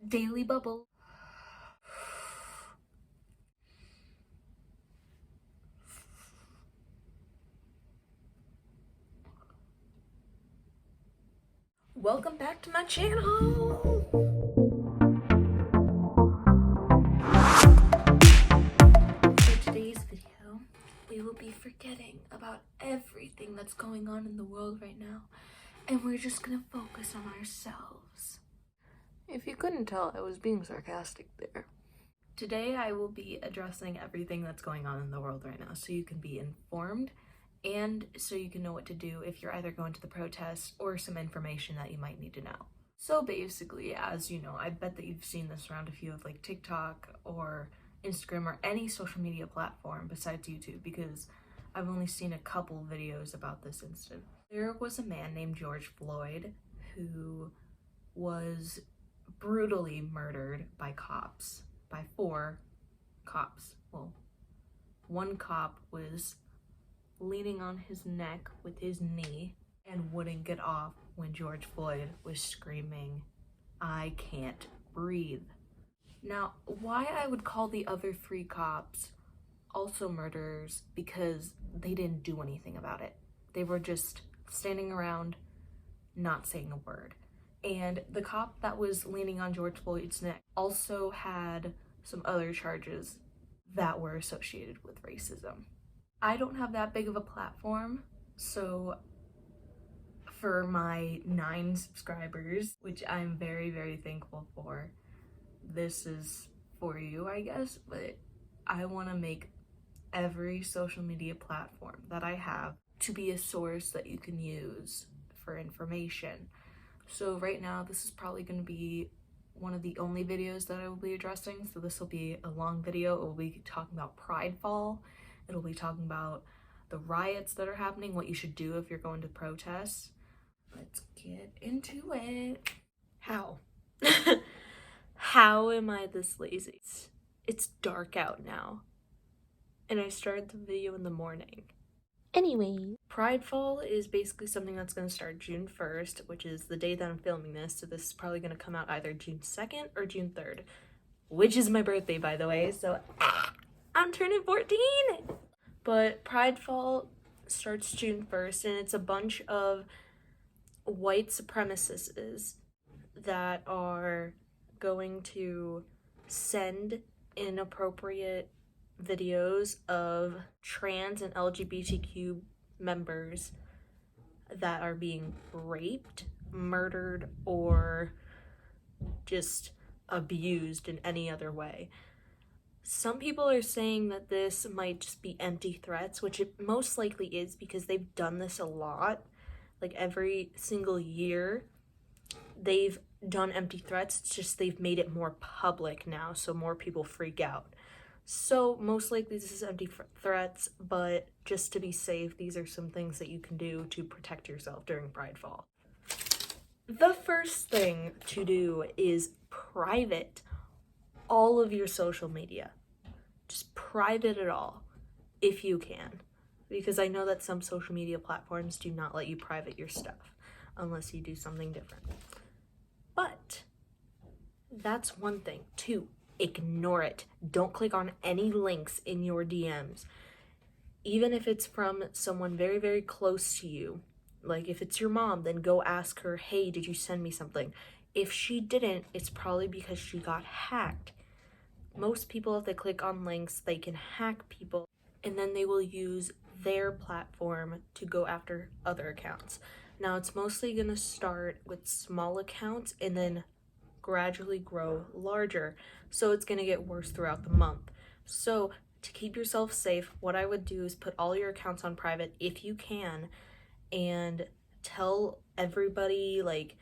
Daily Bubble. Welcome back to my channel! For today's video, we will be forgetting about everything that's going on in the world right now, and we're just gonna focus on ourselves. If you couldn't tell, I was being sarcastic there. Today I will be addressing everything that's going on in the world right now so you can be informed and so you can know what to do if you're either going to the protest or some information that you might need to know. So basically, as you know, I bet that you've seen this around a few of like TikTok or Instagram or any social media platform besides YouTube, because I've only seen a couple videos about this incident. There was a man named George Floyd who was brutally murdered by cops, by 4 cops. Well, one cop was leaning on his neck with his knee and wouldn't get off when George Floyd was screaming, "I can't breathe." Now, why I would call the other 3 cops also murderers, because they didn't do anything about it. They were just standing around, not saying a word. And the cop that was leaning on George Floyd's neck also had some other charges that were associated with racism. I don't have that big of a platform, so for my 9 subscribers, which I'm very, very thankful for, this is for you, I guess, but I want to make every social media platform that I have to be a source that you can use for information. So right now, this is probably going to be one of the only videos that I will be addressing. So this will be a long video. It will be talking about pridefall. It'll be talking about the riots that are happening, what you should do if you're going to protests. Let's get into it. How? How am I this lazy? It's dark out now, and I started the video in the morning. Anyway, pridefall is basically something that's going to start June 1st, which is the day that I'm filming this, so this is probably going to come out either June 2nd or June 3rd, which is my birthday, by the way, so I'm turning 14! But pridefall starts June 1st, and it's a bunch of white supremacists that are going to send inappropriate videos of trans and LGBTQ members that are being raped, murdered, or just abused in any other way. Some people are saying that this might just be empty threats, which it most likely is, because they've done this a lot. Like every single year, they've done empty threats. It's just they've made it more public now, so more people freak out. So most likely this is empty threats, but just to be safe, these are some things that you can do to protect yourself during pridefall. The first thing to do is private all of your social media. Just private it all if you can, because I know that some social media platforms do not let you private your stuff unless you do something different. But that's one thing. 2, ignore it. Don't click on any links in your DMs. Even if it's from someone very, very close to you. Like if it's your mom, then go ask her, "Hey, did you send me something?" If she didn't, it's probably because she got hacked. Most people, if they click on links, they can hack people, and then they will use their platform to go after other accounts. Now, it's mostly going to start with small accounts and then gradually grow larger. So it's going to get worse throughout the month. So to keep yourself safe, what I would do is put all your accounts on private if you can, and tell everybody, like,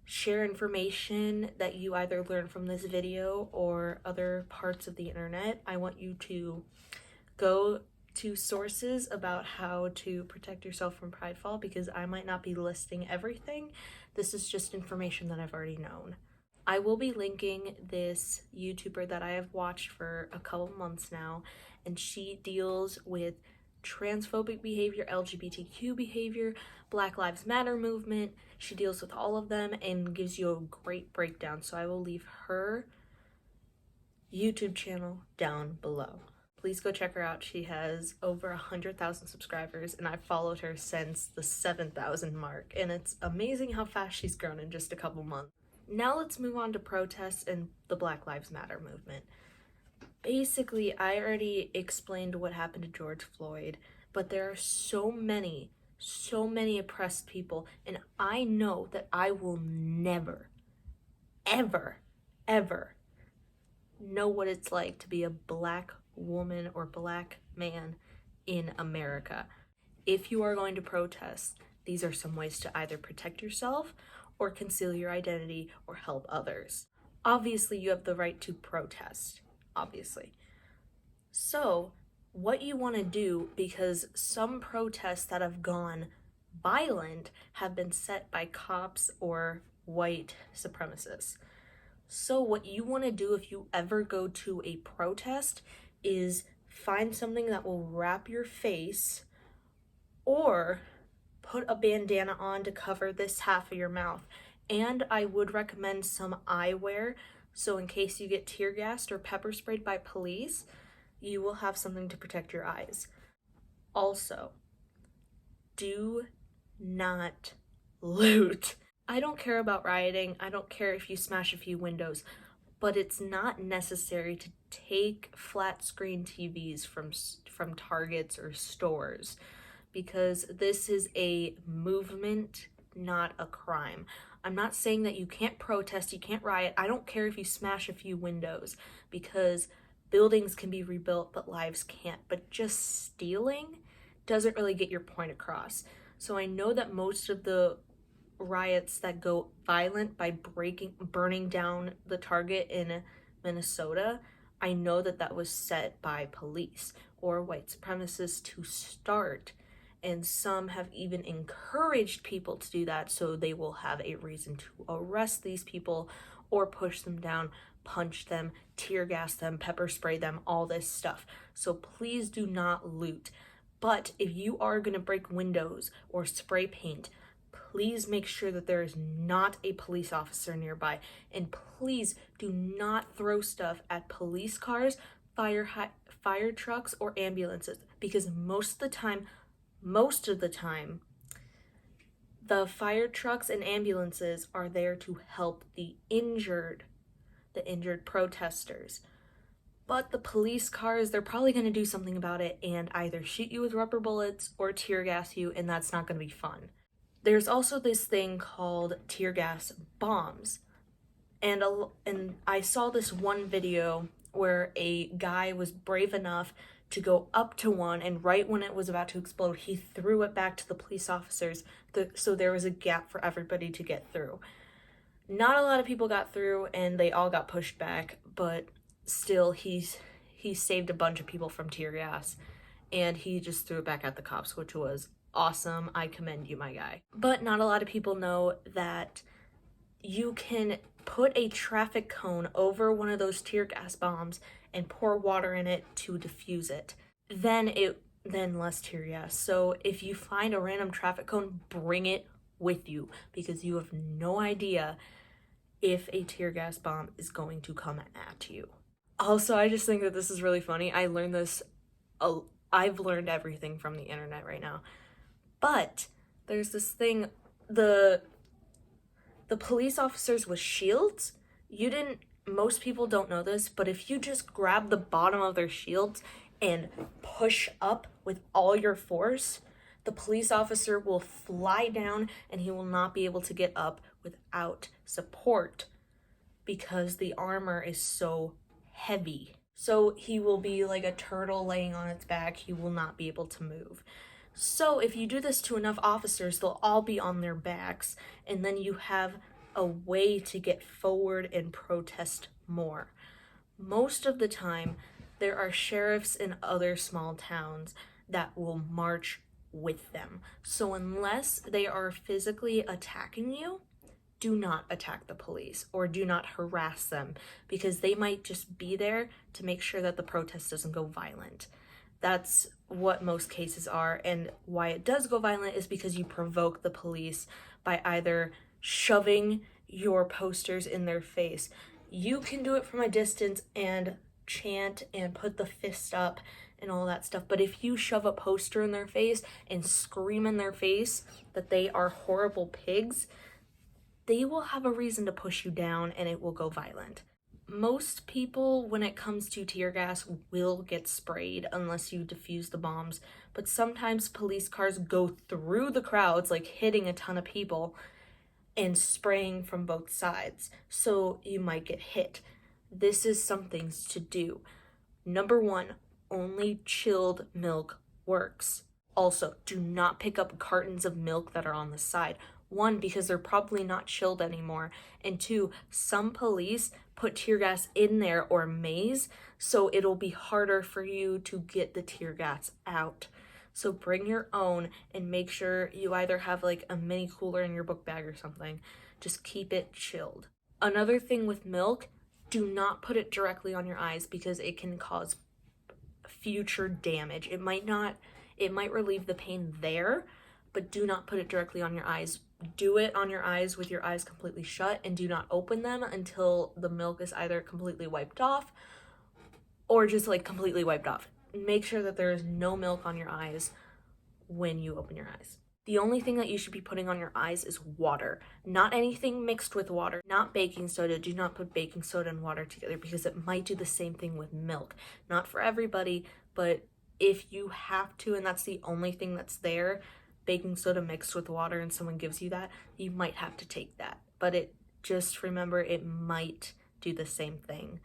share information that you either learn from this video or other parts of the internet. I want you to go to sources about how to protect yourself from pridefall, because I might not be listing everything. This is just information that I've already known. I will be linking this YouTuber that I have watched for a couple months now, and she deals with transphobic behavior, LGBTQ behavior, Black Lives Matter movement. She deals with all of them and gives you a great breakdown. So I will leave her YouTube channel down below. Please go check her out. She has over 100,000 subscribers, and I've followed her since the 7,000 mark, and it's amazing how fast she's grown in just a couple months. Now let's move on to protests and the Black Lives Matter movement. Basically, I already explained what happened to George Floyd, but there are so many oppressed people, and I know that I will never, ever, ever know what it's like to be a Black woman or Black man in America. If you are going to protest, these are some ways to either protect yourself or conceal your identity or help others. Obviously, you have the right to protest, obviously. So, what you want to do, because some protests that have gone violent have been set by cops or white supremacists. So what you want to do if you ever go to a protest is find something that will wrap your face or put a bandana on to cover this half of your mouth. And I would recommend some eyewear, so in case you get tear gassed or pepper sprayed by police, you will have something to protect your eyes. Also, do not loot. I don't care about rioting. I don't care if you smash a few windows, but it's not necessary to take flat screen TVs from Targets or stores, because this is a movement, not a crime. I'm not saying that you can't protest, you can't riot. I don't care if you smash a few windows, because buildings can be rebuilt, but lives can't. But just stealing doesn't really get your point across. So I know that most of the riots that go violent by burning down the Target in Minnesota, I know that that was set by police or white supremacists to start, and some have even encouraged people to do that, so they will have a reason to arrest these people or push them down, punch them, tear gas them, pepper spray them, all this stuff. So please do not loot. But if you are going to break windows or spray paint, please make sure that there is not a police officer nearby. And please do not throw stuff at police cars, fire trucks, or ambulances, because most of the time, the fire trucks and ambulances are there to help the injured protesters. But the police cars, they're probably going to do something about it and either shoot you with rubber bullets or tear gas you, and that's not going to be fun. There's also this thing called tear gas bombs. And I saw this one video where a guy was brave enough to go up to one, and right when it was about to explode, he threw it back to the police officers, so there was a gap for everybody to get through. Not a lot of people got through, and they all got pushed back, but still, he saved a bunch of people from tear gas, and he just threw it back at the cops, which was awesome. I commend you, my guy. But not a lot of people know that you can put a traffic cone over one of those tear gas bombs and pour water in it to diffuse it. Then less tear gas. So if you find a random traffic cone, bring it with you, because you have no idea if a tear gas bomb is going to come at you. Also, I just think that this is really funny. I've learned everything from the internet right now. But there's this thing, the police officers with shields, most people don't know this, but if you just grab the bottom of their shields and push up with all your force, the police officer will fly down and he will not be able to get up without support, because the armor is so heavy. So he will be like a turtle laying on its back. He will not be able to move. So if you do this to enough officers, they'll all be on their backs, and then you have a way to get forward and protest more. Most of the time, there are sheriffs in other small towns that will march with them. So unless they are physically attacking you, do not attack the police or do not harass them, because they might just be there to make sure that the protest doesn't go violent. That's what most cases are, and why it does go violent is because you provoke the police by either shoving your posters in their face. You can do it from a distance and chant and put the fist up and all that stuff, but if you shove a poster in their face and scream in their face that they are horrible pigs, they will have a reason to push you down and it will go violent. Most people, when it comes to tear gas, will get sprayed unless you defuse the bombs, but sometimes police cars go through the crowds, like hitting a ton of people and spraying from both sides, so you might get hit. This is some things to do. Number one, only chilled milk works. Also, do not pick up cartons of milk that are on the side. One, because they're probably not chilled anymore. And two, some police put tear gas in there or maze, so it'll be harder for you to get the tear gas out. So bring your own and make sure you either have like a mini cooler in your book bag or something. Just keep it chilled. Another thing with milk, do not put it directly on your eyes because it can cause future damage. It might relieve the pain there, but do not put it directly on your eyes. Do it on your eyes with your eyes completely shut, and do not open them until the milk is either completely wiped off or just like completely wiped off. Make sure that there is no milk on your eyes when you open your eyes. The only thing that you should be putting on your eyes is water, not anything mixed with water, not baking soda. Do not put baking soda and water together because it might do the same thing with milk. Not for everybody, but if you have to and that's the only thing that's there, baking soda mixed with water, and someone gives you that, you might have to take that. But just remember, it might do the same thing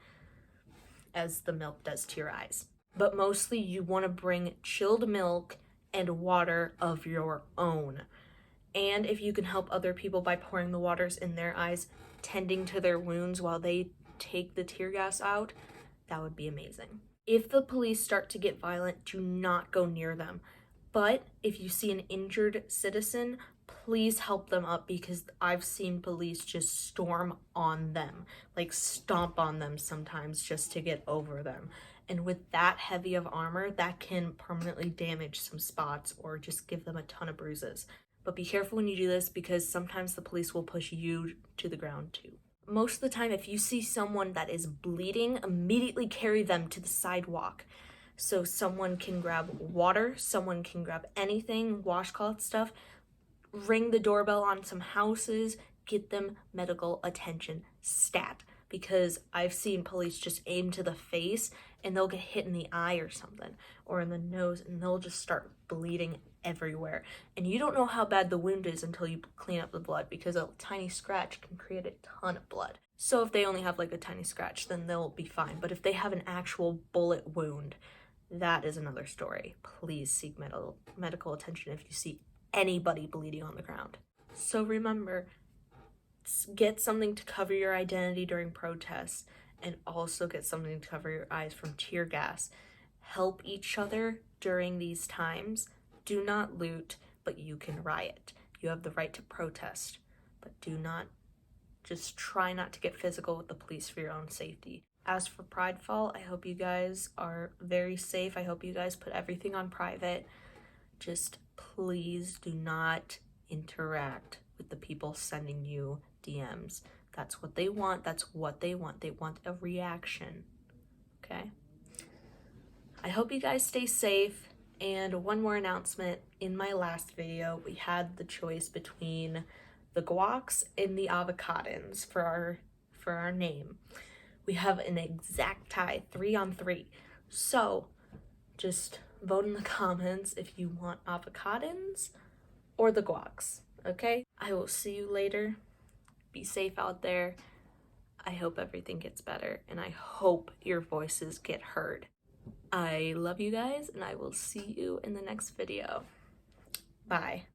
as the milk does to your eyes. But mostly you want to bring chilled milk and water of your own. And if you can help other people by pouring the waters in their eyes, tending to their wounds while they take the tear gas out, that would be amazing. If the police start to get violent, do not go near them. But if you see an injured citizen, please help them up, because I've seen police just storm on them, like stomp on them sometimes just to get over them. And with that heavy of armor, that can permanently damage some spots or just give them a ton of bruises. But be careful when you do this, because sometimes the police will push you to the ground too. Most of the time, if you see someone that is bleeding, immediately carry them to the sidewalk. So someone can grab water, someone can grab anything, washcloth stuff, ring the doorbell on some houses, get them medical attention stat. Because I've seen police just aim to the face and they'll get hit in the eye or something, or in the nose, and they'll just start bleeding everywhere. And you don't know how bad the wound is until you clean up the blood, because a tiny scratch can create a ton of blood. So if they only have like a tiny scratch, then they'll be fine. But if they have an actual bullet wound, that is another story. Please seek medical attention if you see anybody bleeding on the ground. So remember, get something to cover your identity during protests, and also get something to cover your eyes from tear gas. Help each other during these times. Do not loot, but you can riot. You have the right to protest, but just try not to get physical with the police for your own safety. As for pridefall, I hope you guys are very safe. I hope you guys put everything on private. Just please do not interact with the people sending you DMs. That's what they want. That's what they want. They want a reaction. Okay? I hope you guys stay safe. And one more announcement. In my last video, we had the choice between the guacs and the avocadons for our name. We have an exact tie, 3-on-3. So just vote in the comments if you want avocadons or the guacs, okay? I will see you later. Be safe out there. I hope everything gets better, and I hope your voices get heard. I love you guys, and I will see you in the next video. Bye.